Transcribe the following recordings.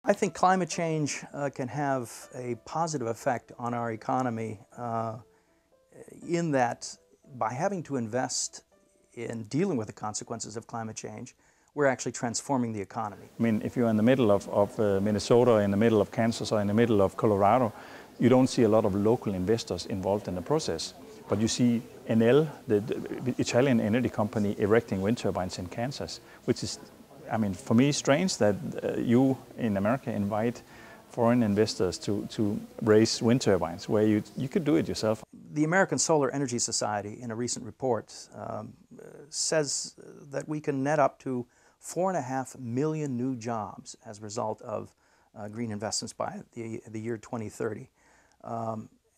I think climate change can have a positive effect on our economy in that by having to invest in dealing with the consequences of climate change, we're actually transforming the economy. I mean, if you're in the middle of Minnesota, in the middle of Kansas, or in the middle of Colorado, you don't see a lot of local investors involved in the process. But you see Enel, the Italian energy company, erecting wind turbines in Kansas, which is, I mean, for me, strange that you in America invite foreign investors to raise wind turbines, where you could do it yourself. The American Solar Energy Society, in a recent report, says that we can net up to 4.5 million new jobs as a result of green investments by the year 2030.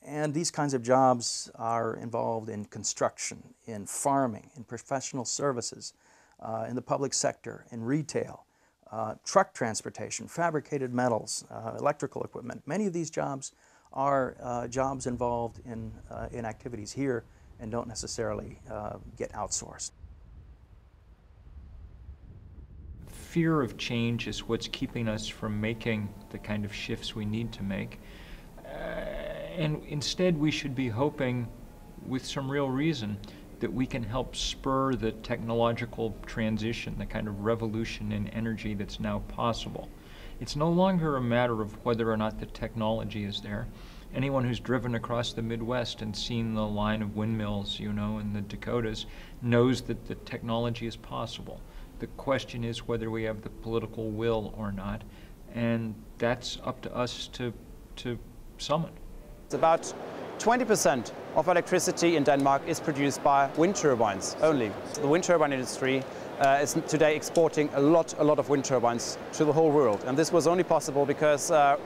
And these kinds of jobs are involved in construction, in farming, in professional services, in the public sector, in retail, truck transportation, fabricated metals, electrical equipment. Many of these jobs are jobs involved in activities here and don't necessarily get outsourced. Fear of change is what's keeping us from making the kind of shifts we need to make. And instead we should be hoping, with some real reason, that we can help spur the technological transition, the kind of revolution in energy that's now possible. It's no longer a matter of whether or not the technology is there. Anyone who's driven across the Midwest and seen the line of windmills, you know, in the Dakotas, knows that the technology is possible. The question is whether we have the political will or not, and that's up to us to summon. It's about 20% of electricity in Denmark is produced by wind turbines only. The wind turbine industry is today exporting a lot of wind turbines to the whole world, and this was only possible because the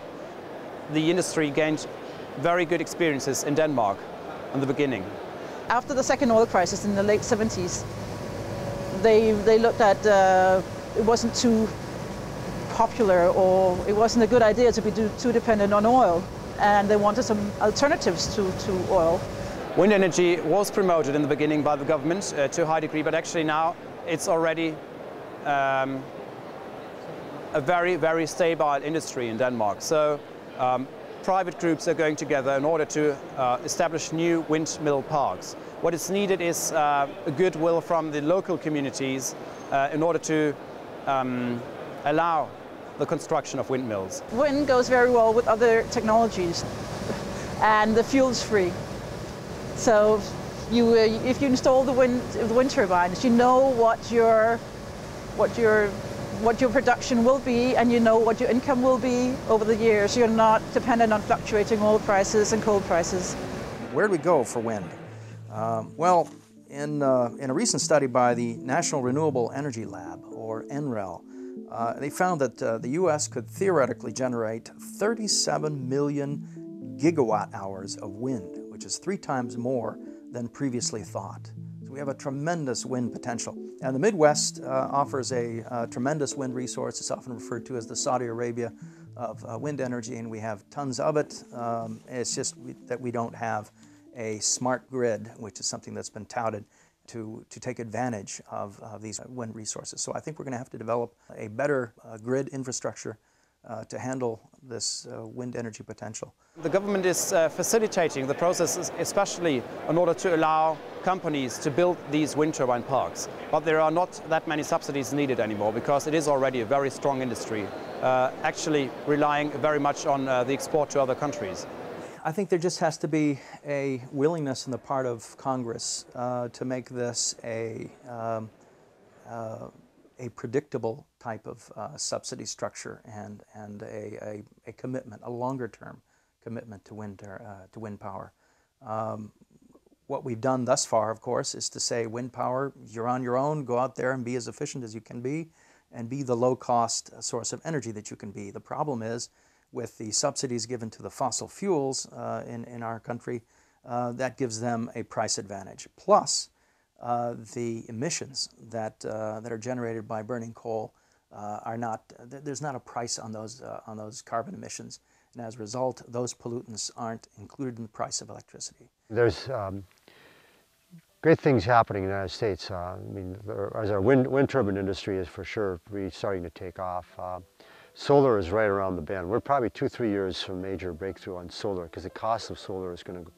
industry gained very good experiences in Denmark in the beginning. After the second oil crisis in the late 70s, they looked at it wasn't too popular, or it wasn't a good idea to be too dependent on oil, and they wanted some alternatives to oil. Wind energy was promoted in the beginning by the government to a high degree, but actually now it's already a very stable industry in Denmark. So private groups are going together in order to establish new windmill parks. What is needed is a goodwill from the local communities in order to allow the construction of windmills. Wind goes very well with other technologies, and the fuel's free. So if you install the wind turbines, you know what your production will be, and you know what your income will be over the years. You're not dependent on fluctuating oil prices and coal prices. Where do we go for wind? Well, in a recent study by the National Renewable Energy Lab, or NREL, they found that the U.S. could theoretically generate 37 million gigawatt hours of wind, which is 3 times more than previously thought. So we have a tremendous wind potential. And the Midwest offers a tremendous wind resource. It's often referred to as the Saudi Arabia of wind energy, and we have tons of it. It's just that we don't have a smart grid, which is something that's been touted to take advantage of these wind resources. So I think we're going to have to develop a better grid infrastructure to handle this wind energy potential. The government is facilitating the process, especially in order to allow companies to build these wind turbine parks. But there are not that many subsidies needed anymore, because it is already a very strong industry, actually relying very much on the export to other countries. I think there just has to be a willingness on the part of Congress to make this a predictable type of subsidy structure and a commitment, a longer-term commitment to wind power. What we've done thus far, of course, is to say wind power, you're on your own, go out there and be as efficient as you can be, and be the low-cost source of energy that you can be. The problem is, with the subsidies given to the fossil fuels in our country, that gives them a price advantage. Plus, the emissions that are generated by burning coal are not, there's not a price on those carbon emissions, and as a result, those pollutants aren't included in the price of electricity. There's great things happening in the United States. I mean, as our wind turbine industry is for sure really starting to take off. solar is right around the bend. We're probably 2-3 years from major breakthrough on solar because the cost of solar is going to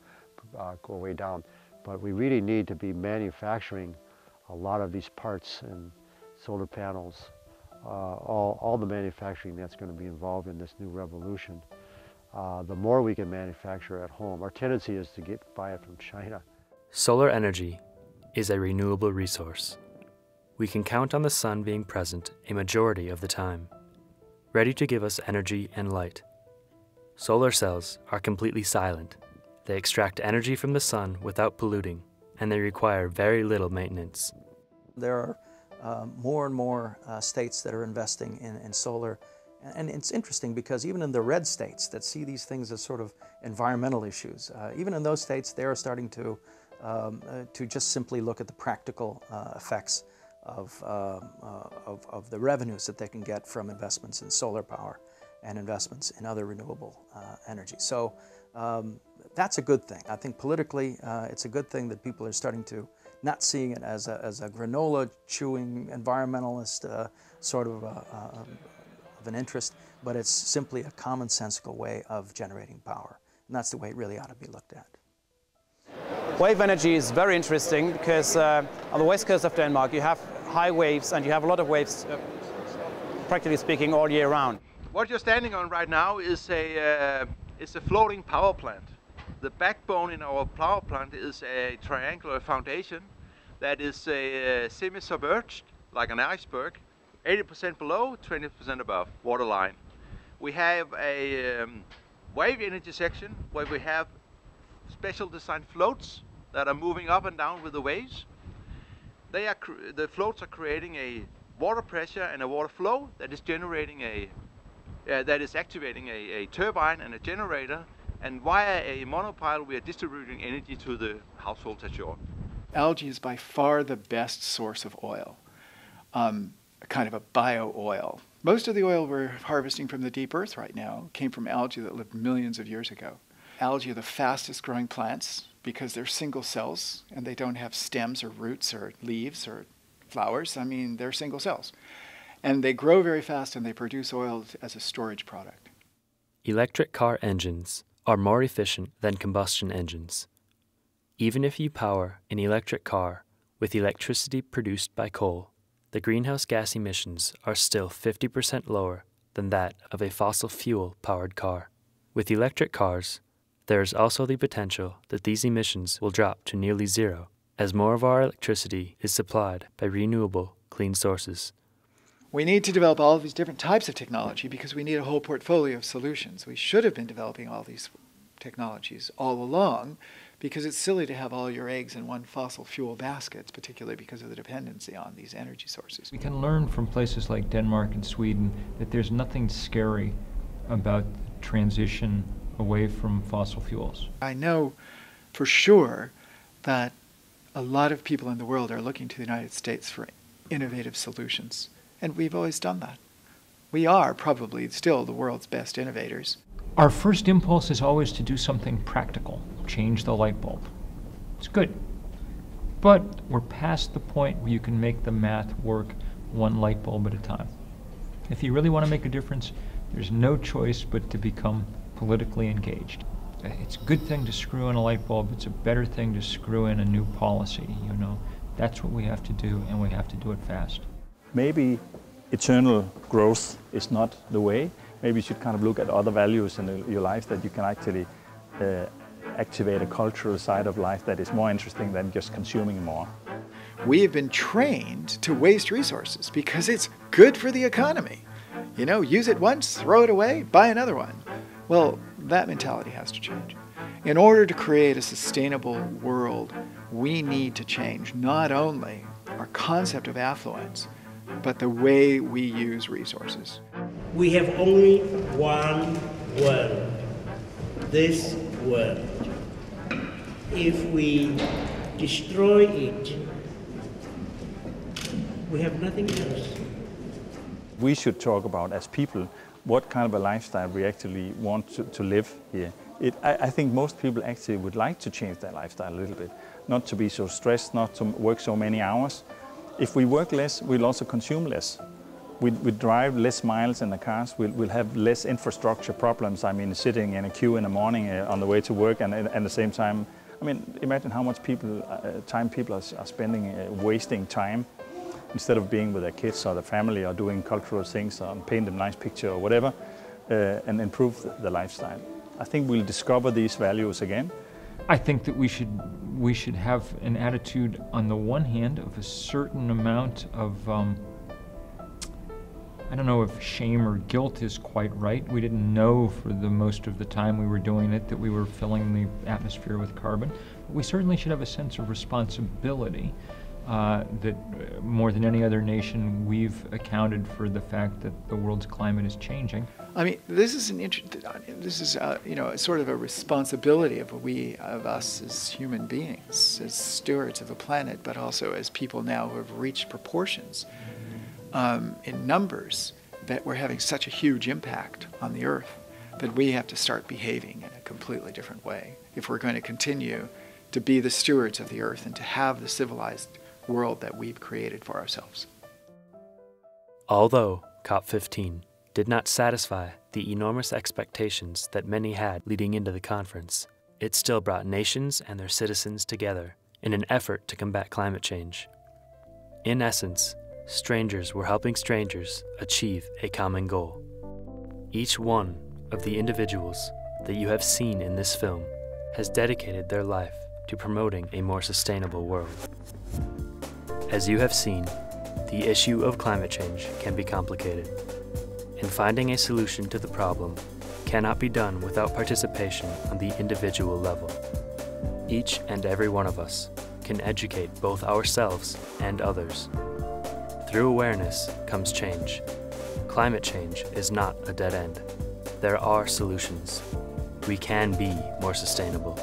go way down. But we really need to be manufacturing a lot of these parts and solar panels, all the manufacturing that's going to be involved in this new revolution. The more we can manufacture at home, our tendency is to buy it from China. Solar energy is a renewable resource. We can count on the sun being present a majority of the time, ready to give us energy and light. Solar cells are completely silent. They extract energy from the sun without polluting, and they require very little maintenance. There are more and more states that are investing in solar. And it's interesting because even in the red states that see these things as sort of environmental issues, even in those states, they are starting to just simply look at the practical effects of the revenues that they can get from investments in solar power and investments in other renewable energy. So that's a good thing. I think politically it's a good thing that people are starting to not seeing it as a granola chewing environmentalist sort of an interest, but it's simply a commonsensical way of generating power. And that's the way it really ought to be looked at. Wave energy is very interesting because on the west coast of Denmark you have high waves and you have a lot of waves, practically speaking, all year round. What you're standing on right now is a floating power plant. The backbone in our power plant is a triangular foundation that is semi-submerged, like an iceberg, 80% below, 20% above waterline. We have a wave energy section where we have special designed floats that are moving up and down with the waves. The floats are creating a water pressure and a water flow that is generating activating a turbine and a generator, and via a monopile we are distributing energy to the households ashore. Algae is by far the best source of oil, kind of a bio-oil. Most of the oil we're harvesting from the deep earth right now came from algae that lived millions of years ago. Algae are the fastest growing plants because they're single cells and they don't have stems or roots or leaves or flowers. I mean, they're single cells. And they grow very fast and they produce oil as a storage product. Electric car engines are more efficient than combustion engines. Even if you power an electric car with electricity produced by coal, the greenhouse gas emissions are still 50% lower than that of a fossil fuel-powered car. With electric cars, there is also the potential that these emissions will drop to nearly zero as more of our electricity is supplied by renewable, clean sources. We need to develop all of these different types of technology because we need a whole portfolio of solutions. We should have been developing all these technologies all along because it's silly to have all your eggs in one fossil fuel basket, particularly because of the dependency on these energy sources. We can learn from places like Denmark and Sweden that there's nothing scary about the transition away from fossil fuels. I know for sure that a lot of people in the world are looking to the United States for innovative solutions, and we've always done that. We are probably still the world's best innovators. Our first impulse is always to do something practical, change the light bulb. It's good. But we're past the point where you can make the math work one light bulb at a time. If you really want to make a difference, there's no choice but to become politically engaged. It's a good thing to screw in a light bulb. It's a better thing to screw in a new policy, you know. That's what we have to do, and we have to do it fast. Maybe eternal growth is not the way. Maybe you should kind of look at other values in your life that you can actually activate a cultural side of life that is more interesting than just consuming more. We have been trained to waste resources because it's good for the economy. You know, use it once, throw it away, buy another one. Well, that mentality has to change. In order to create a sustainable world, we need to change not only our concept of affluence, but the way we use resources. We have only one world, this world. If we destroy it, we have nothing else. We should talk about, as people, what kind of a lifestyle we actually want to live here. I think most people actually would like to change their lifestyle a little bit, not to be so stressed, not to work so many hours. If we work less, we'll also consume less. we drive less miles in the cars, we'll have less infrastructure problems. I mean, sitting in a queue in the morning on the way to work, and at the same time, I mean, imagine how much time people are spending wasting time instead of being with their kids or their family or doing cultural things or paint a nice picture or whatever, and improve the lifestyle. I think we'll discover these values again. I think that we should have an attitude, on the one hand, of a certain amount of, I don't know if shame or guilt is quite right. We didn't know for the most of the time we were doing it that we were filling the atmosphere with carbon. But we certainly should have a sense of responsibility that more than any other nation, we've accounted for the fact that the world's climate is changing. I mean, this is you know, sort of a responsibility of us as human beings, as stewards of the planet, but also as people now who have reached proportions in numbers that we're having such a huge impact on the Earth that we have to start behaving in a completely different way if we're going to continue to be the stewards of the Earth and to have the civilized world that we've created for ourselves. Although COP15 did not satisfy the enormous expectations that many had leading into the conference, it still brought nations and their citizens together in an effort to combat climate change. In essence, strangers were helping strangers achieve a common goal. Each one of the individuals that you have seen in this film has dedicated their life to promoting a more sustainable world. As you have seen, the issue of climate change can be complicated, and finding a solution to the problem cannot be done without participation on the individual level. Each and every one of us can educate both ourselves and others. Through awareness comes change. Climate change is not a dead end. There are solutions. We can be more sustainable.